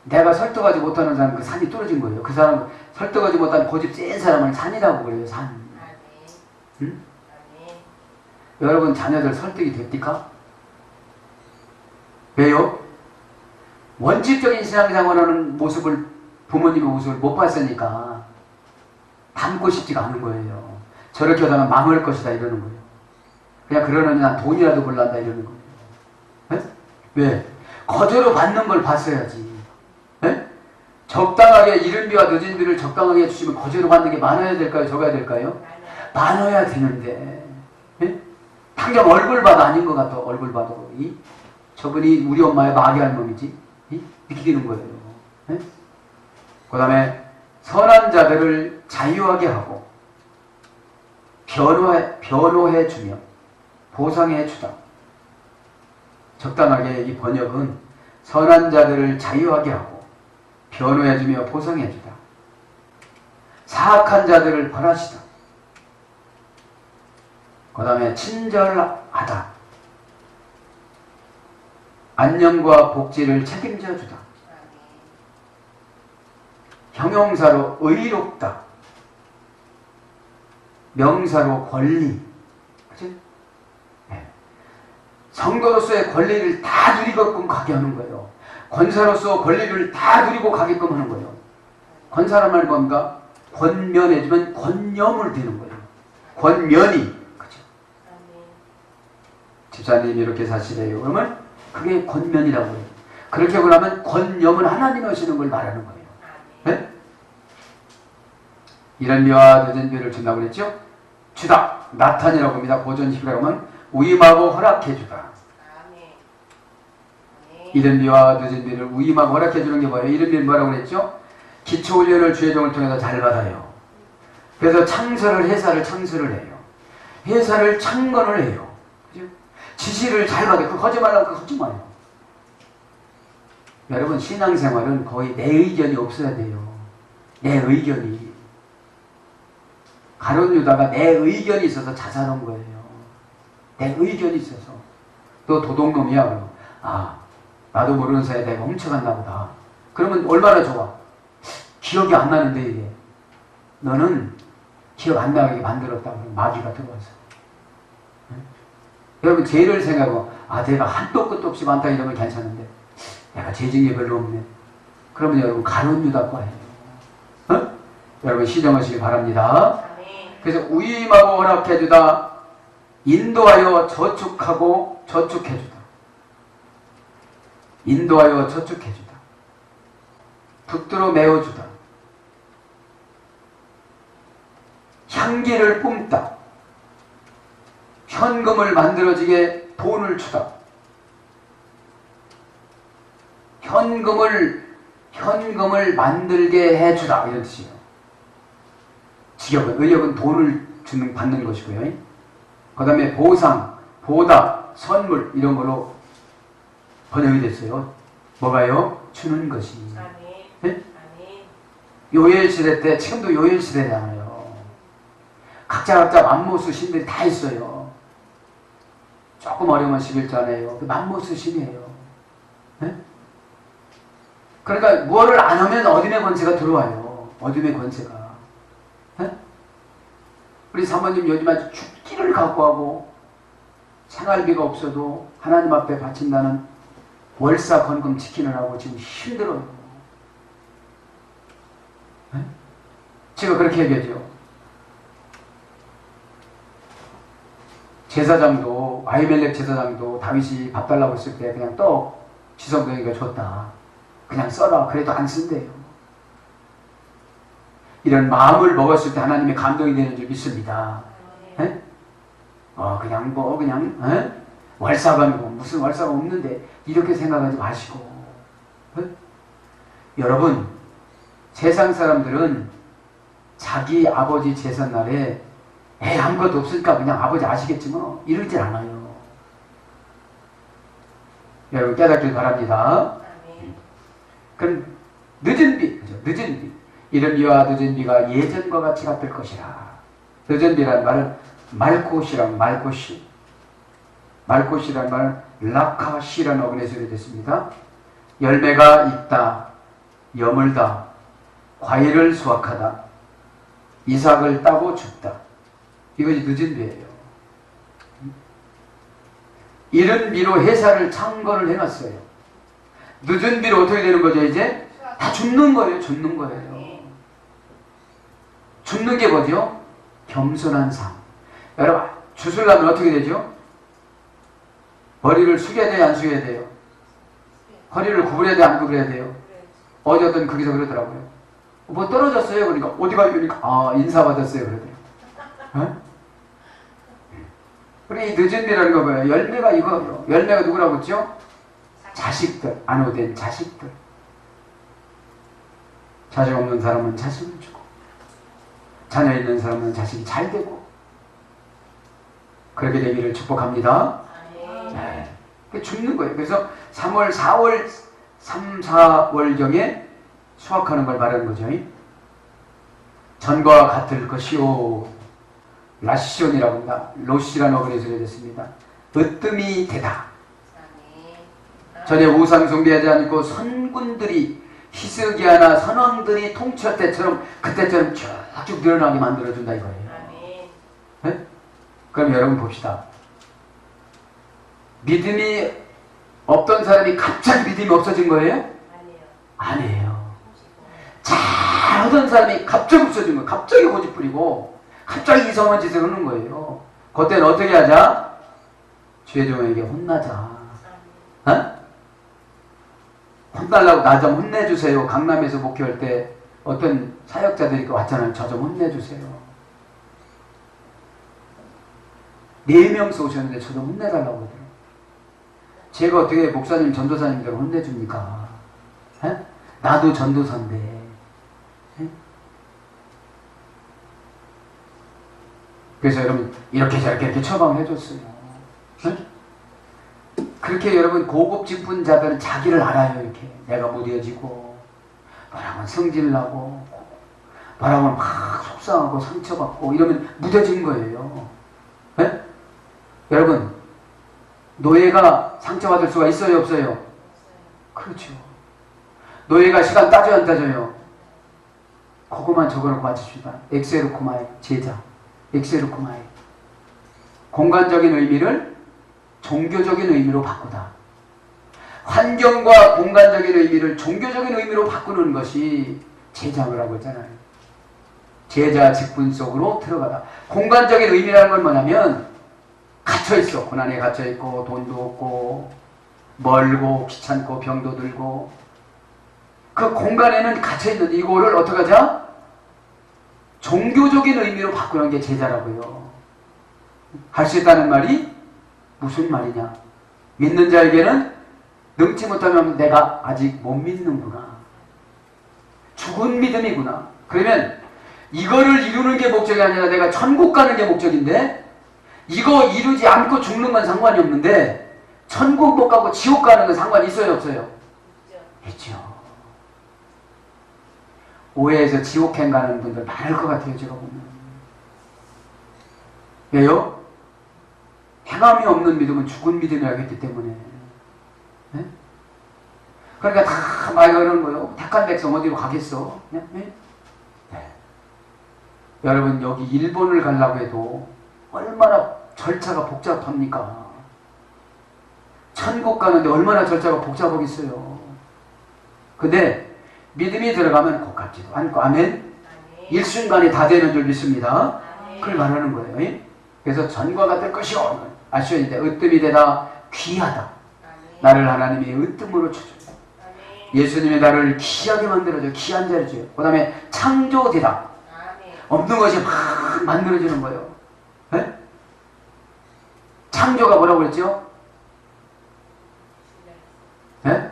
Speaker 2: 내가 설득하지 못하는 사람 그 산이 뚫어진 거예요. 그 사람 설득하지 못한 고집 센 사람은 산이라고 그래요. 산. 응? 여러분 자녀들 설득이 됩니까? 왜요? 원칙적인 신앙생활하는 모습을 부모님의 모습을 못 봤으니까 닮고 싶지가 않은 거예요. 저렇게 하다가 망할 것이다 이러는 거예요. 그냥 그러느니 난 돈이라도 벌란다 이러는 거예요. 네? 왜? 거저로 받는 걸 봤어야지. 네? 적당하게 이른 비와 늦은 비를 적당하게 해주시면 거저로 받는 게 많아야 될까요? 적어야 될까요? 많아야 되는데. 네? 당장 얼굴 봐도 아닌 것 같아. 얼굴 봐도. 저분이 우리 엄마의 마귀 할멈이지? 이렇게 되는 거예요. 네? 그 다음에 선한 자들을 자유하게 하고 변호해주며 보상해주다. 적당하게 이 번역은 선한 자들을 자유하게 하고 변호해주며 보상해주다. 사악한 자들을 벌하시다. 그 다음에 친절하다. 안녕과 복지를 책임져 주다. 형용사로 의롭다. 명사로 권리. 그치? 네. 성도로서의 권리를 다 누리게끔 가게 하는 거예요. 권사로서 권리를 다 누리고 가게끔 하는 거예요. 권사란 말이 뭔가? 권면해주면 권념을 되는 거예요. 권면이. 그죠? 집사님이 이렇게 사시래요. 그러면 그게 권면이라고 해요. 그렇게 하면 권념은 하나님이 하시는 걸 말하는 거예요. 네? 이런 비와 늦은 비를 준다고 그랬죠? 주다. 나탄이라고 합니다. 고전식이라고 하면 위임하고 허락해주다. 이른 비와 늦은 비를 위임하고 허락해주는 게 뭐예요? 이른 비는 뭐라고 그랬죠? 기초훈련을 주의 종을 통해서 잘 받아요. 그래서 회사를 창설을 해요. 회사를 창건을 해요. 그죠? 지시를 잘 받아요. 그거 하지 말라고 그거 하지 마요. 여러분 신앙생활은 거의 내 의견이 없어야 돼요. 내 의견이. 가룟 유다가 내 의견이 있어서 자살한 거예요. 내 의견이 있어서. 너 도둑놈이야. 아, 나도 모르는 사이에 내가 훔쳐갔나 보다. 그러면 얼마나 좋아. 기억이 안 나는데 이게. 너는 기억 안 나게 만들었다. 마귀가 들어와서. 응? 여러분 죄를 생각하고 아 내가 한도 끝도 없이 많다 이러면 괜찮은데 내가 죄진 게 별로 없네. 그러면 여러분 가룟 유다 거예요. 어? 여러분 시정하시기 바랍니다. 그래서 위임하고 허락해주다. 인도하여 저축하고 저축해주다. 인도하여 저축해주다. 붙들어 메워주다. 향기를 뿜다. 현금을 만들어지게 돈을 주다. 현금을 만들게 해주다. 이런 뜻이에요. 직역은, 의역은 돈을 받는 것이고요. 그 다음에 보상, 보답, 선물 이런 걸로 번역이 됐어요. 뭐가요? 주는 것이. 네? 요엘 시대 때, 지금도 요엘 시대잖아요. 각자 맘모스 신들이 다 있어요. 조금 어려우면 11자네요. 그 맘모스 신이에요. 네? 그러니까 뭐를 안 하면 어둠의 권세가 들어와요. 어둠의 권세가. 네? 우리 사모님 요즘 아주 죽기를 각오하고 생활비가 없어도 하나님 앞에 바친다는 월사 건금 지키느라고 지금 힘들어요. 네? 제가 그렇게 얘기하죠. 제사장도 아히멜렉 제사장도 다윗이 밥 달라고 했을 때 그냥 떡 지성경이가 줬다. 그냥 써라. 그래도 안 쓴대요. 이런 마음을 먹었을 때 하나님의 감동이 되는 줄 믿습니다. 에? 그냥 월사가 무슨 월사가 없는데 이렇게 생각하지 마시고. 에? 여러분 세상 사람들은 자기 아버지 제삿날에 아무것도 없으니까 그냥 아버지 아시겠지 뭐 이러질 않아요. 여러분 깨닫길 바랍니다. 그럼 늦은 비. 이른 비와 늦은 비가 예전과 같이 갚을 것이라. 늦은 비라는 말은 말콧이란 말은 라카시라는 어근에서 됐습니다. 열매가 있다, 여물다, 과일을 수확하다, 이삭을 따고 죽다. 이것이 늦은 비예요. 이른 비로 회사를 창건을 해놨어요. 늦은 비로 어떻게 되는 거죠 이제? 다 죽는 거예요. 줍는 게 뭐죠? 겸손한 삶. 여러분, 주술라면 어떻게 되죠? 머리를 숙여야 돼요, 안 숙여야 돼요? 허리를 구부려야 돼요, 안 구부려야 돼요? 어디 어떤 거기서 그러더라고요. 뭐 떨어졌어요? 그러니까 어디가 이러니까 아, 인사받았어요. 그러더라고요. 어? 우리 늦은 일이라는 거 뭐예요? 열매가 이거예요. 열매가 누구라고 했죠? 자식들, 안호된 자식들. 자식 없는 사람은 자식을 주고, 자녀 있는 사람은 자식이 잘 되고, 그렇게 되기를 축복합니다. 네. 죽는 거예요. 그래서 3월, 4월, 3, 4월경에 수확하는 걸 말하는 거죠. 전과 같을 것이요. 라시온이라고 합니다. 로시라는 어근에서 됐습니다. 으뜸이 되다. 전에 우상 숭배하지 않고 선군들이 히스기야나 선왕들이 통치할 때처럼 그때처럼 쭉쭉 늘어나게 만들어준다 이거예요. 네? 그럼 여러분 봅시다. 믿음이 없던 사람이 갑자기 믿음이 없어진 거예요? 아니에요. 잘하던 사람이 갑자기 없어진 거예요. 갑자기 고집 부리고 갑자기 이상한 짓을 하는 거예요. 그때는 어떻게 하자? 죄종에게 혼나자. 어? 혼달라고 나 좀 혼내주세요. 강남에서 목회할 때 어떤 사역자들이 왔잖아요. 저 좀 혼내주세요. 4명서 오셨는데 저 좀 혼내달라고 그러더라고요. 제가 어떻게 목사님, 전도사님들 혼내줍니까? 에? 나도 전도사인데. 에? 그래서 여러분 이렇게 저렇게 이렇게 처방해줬어요. 그렇게 여러분 고급 직분자들은 자기를 알아요. 이렇게 내가 무뎌지고 뭐라면 성질나고 뭐라면 막 속상하고 상처받고 이러면 무뎌진 거예요. 에? 여러분 노예가 상처받을 수가 있어요, 없어요? 그렇죠. 노예가 시간 따져요, 안 따져요? 그거만 적어놓고 맞춥시다. 엑세르코마이, 제자. 엑세르코마이. 공간적인 의미를 종교적인 의미로 바꾸다. 환경과 공간적인 의미를 종교적인 의미로 바꾸는 것이 제자라고 했잖아요. 제자 직분 속으로 들어가다. 공간적인 의미라는 건 뭐냐면 갇혀있어. 고난에 갇혀있고 돈도 없고 멀고 귀찮고 병도 들고 그 공간에는 갇혀있는데 이거를 어떻게 하자? 종교적인 의미로 바꾸는 게 제자라고요. 할 수 있다는 말이 무슨 말이냐? 믿는 자에게는 능치 못하면 내가 아직 못 믿는구나. 죽은 믿음이구나. 그러면 이거를 이루는 게 목적이 아니라 내가 천국 가는 게 목적인데 이거 이루지 않고 죽는 건 상관이 없는데 천국 못 가고 지옥 가는 건 상관이 있어요, 없어요? 있죠. 오해해서 지옥행 가는 분들 많을 것 같아요, 제가 보면. 왜요? 행함이 없는 믿음은 죽은 믿음이라고 했기 때문에. 네? 그러니까 다 말 그러는 거예요. 택한 백성 어디로 가겠어? 네? 네? 네. 여러분 여기 일본을 가려고 해도 얼마나 절차가 복잡합니까? 천국 가는데 얼마나 절차가 복잡하겠어요. 근데 믿음이 들어가면 곧 같지도 않고 아멘? 일순간에 다 되는 줄 믿습니다. 그걸 말하는 거예요. 그래서 전과 같을 것이요. 아시오인데 으뜸이 되다 귀하다. 나를 하나님의 으뜸으로 쳐줘요. 예수님의 나를 귀하게 만들어줘요. 귀한 자를 줘요. 그 다음에 창조되다. 없는 것이 막 만들어지는 거예요. 네? 창조가 뭐라고 그랬죠? 네?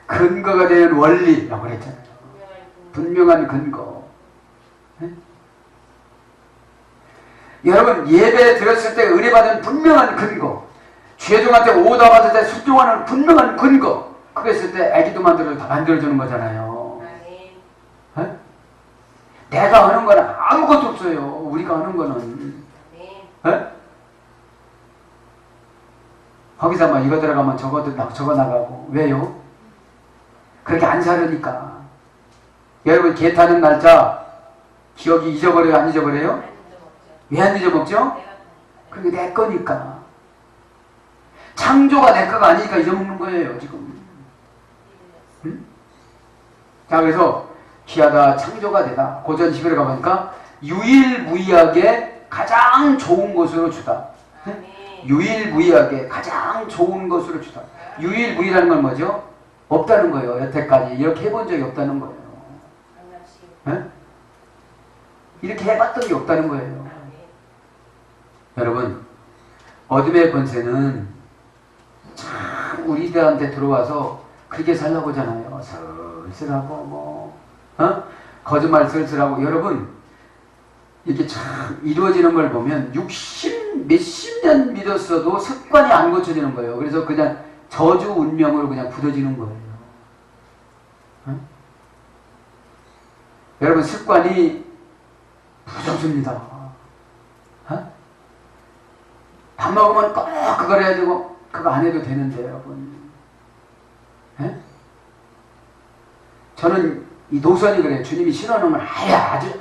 Speaker 2: 근거가 되는 원리라고 그랬잖아요. 분명한 근거. 네? 여러분 예배 드렸을 때 은혜받은 분명한 근거, 죄종한테 오다 받을 때 순종하는 분명한 근거, 그거 있을 때 애기도 다 만들어주는 거잖아요. 네? 내가 하는 거는 아무것도 없어요. 우리가 하는 거는. 네? 거기서 막 이거 들어가면 저거 나가고. 왜요? 그렇게 안 살으니까. 여러분 개 타는 날짜 기억이 잊어버려요, 안 잊어버려요? 왜 안 잊어먹죠? 그게 내 거니까. 창조가 내 거가 아니니까 잊어먹는 거예요, 지금. 응? 자, 그래서 귀하다, 창조가 되다. 고전 11에 가보니까 유일무이하게 가장 좋은 것으로 주다. 응? 유일무이하게 가장 좋은 것으로 주다. 유일무이라는 건 뭐죠? 없다는 거예요. 여태까지 이렇게 해본 적이 없다는 거예요. 응? 이렇게 해봤던 게 없다는 거예요. 여러분, 어둠의 권세는 참 우리들한테 들어와서 그렇게 살라고 하잖아요. 슬슬하고 거짓말 슬슬하고. 여러분, 이렇게 참 이루어지는 걸 보면 몇십 년 믿었어도 습관이 안 고쳐지는 거예요. 그래서 그냥 저주 운명으로 그냥 굳어지는 거예요. 응? 여러분, 습관이 무섭습니다. 어? 밥 먹으면 꼭 그걸 해야 되고 그거 안 해도 되는데, 여러분. 에? 저는 이 노선이 그래요. 주님이 신어놓으면 아주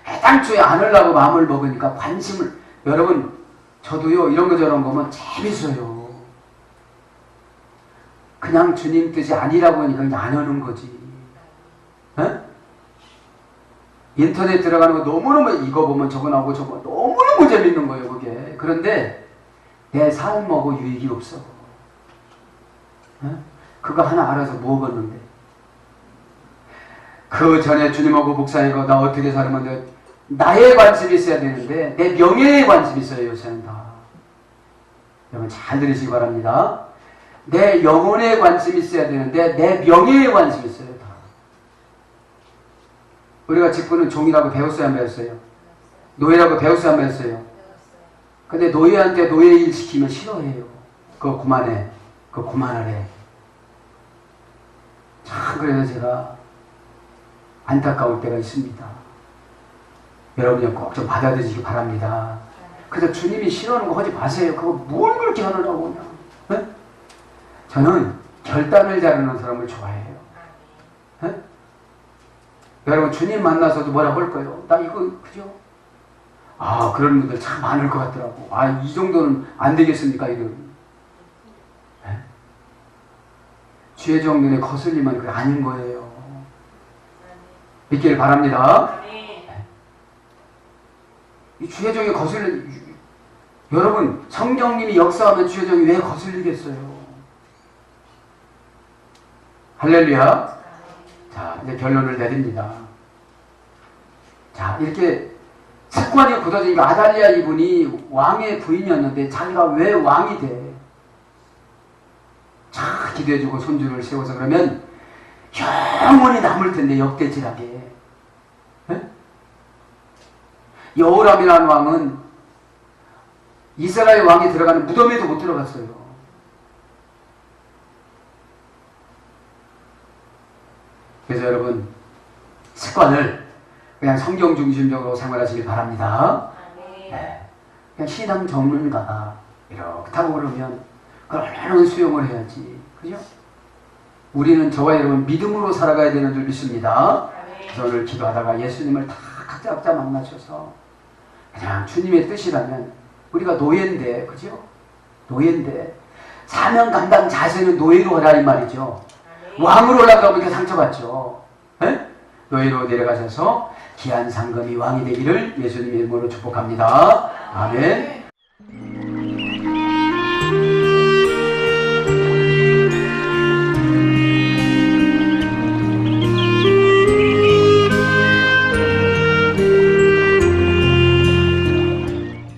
Speaker 2: 애당초에 안 하려고 마음을 먹으니까 관심을. 여러분, 저도요 이런 거 저런 거면 재밌어요. 그냥 주님 뜻이 아니라고 하니까 그냥 안 하는 거지. 에? 인터넷 들어가는 거 너무너무 이거 보면 저거 나오고 저거 너무너무 재밌는 거예요, 그게. 그런데 내 삶하고 유익이 없어. 그거 하나 알아서 뭐 먹었는데. 그 전에 주님하고 목사님하고 나 어떻게 살면 나의 관심이 있어야 되는데 내 명예에 관심이 있어요, 요새는 다. 여러분 잘 들으시기 바랍니다. 내 영혼에 관심이 있어야 되는데 내 명예에 관심이 있어요, 다. 우리가 직분은 종이라고 배웠어요, 안 배웠어요? 노예라고 배웠어요, 안 배웠어요? 근데 노예한테 노예 일 시키면 싫어해요. 그거 그만해. 그거 그만하래. 참, 그래서 제가 안타까울 때가 있습니다. 여러분이 꼭 좀 받아들이시기 바랍니다. 그래서 주님이 싫어하는 거 하지 마세요. 그거 뭘 그렇게 하느라고 그냥. 네? 저는 결단을 잘하는 사람을 좋아해요. 네? 여러분, 주님 만나서도 뭐라고 할 거예요? 나 이거, 그죠? 아, 그런 분들 참 많을 것 같더라고. 아, 이 정도는 안 되겠습니까, 이런. 네? 죄 정도에 거슬리면 그게 아닌 거예요. 믿기를 바랍니다. 네. 이 죄정이 여러분, 성경님이 역사하면 죄정이 왜 거슬리겠어요? 할렐루야. 자, 이제 결론을 내립니다. 자, 이렇게 습관이 굳어지니까 아달리아 이분이 왕의 부인이었는데 자기가 왜 왕이 돼? 자, 기도해주고 손주를 세워서 그러면 영원히 남을 텐데, 역대질하게. 네? 여호람이라는 왕은 이스라엘 왕이 들어가는 무덤에도 못 들어갔어요. 그래서 여러분, 습관을 그냥 성경 중심적으로 생활하시길 바랍니다. 네. 그냥 신앙 전문가가 이렇다고 그러면 그걸 얼마나 수용을 해야지. 그죠? 우리는 저와 여러분 믿음으로 살아가야 되는 줄 믿습니다. 그래서 오늘 기도하다가 예수님을 다 각자 만나셔서 그냥 주님의 뜻이라면 우리가 노예인데, 그죠? 노예인데 사명 감당 자세는 노예로 하라 이 말이죠. 왕으로 올라가면 이렇게 상처받죠. 에? 노예로 내려가셔서 귀한 상금이 왕이 되기를 예수님의 이름으로 축복합니다. 아멘.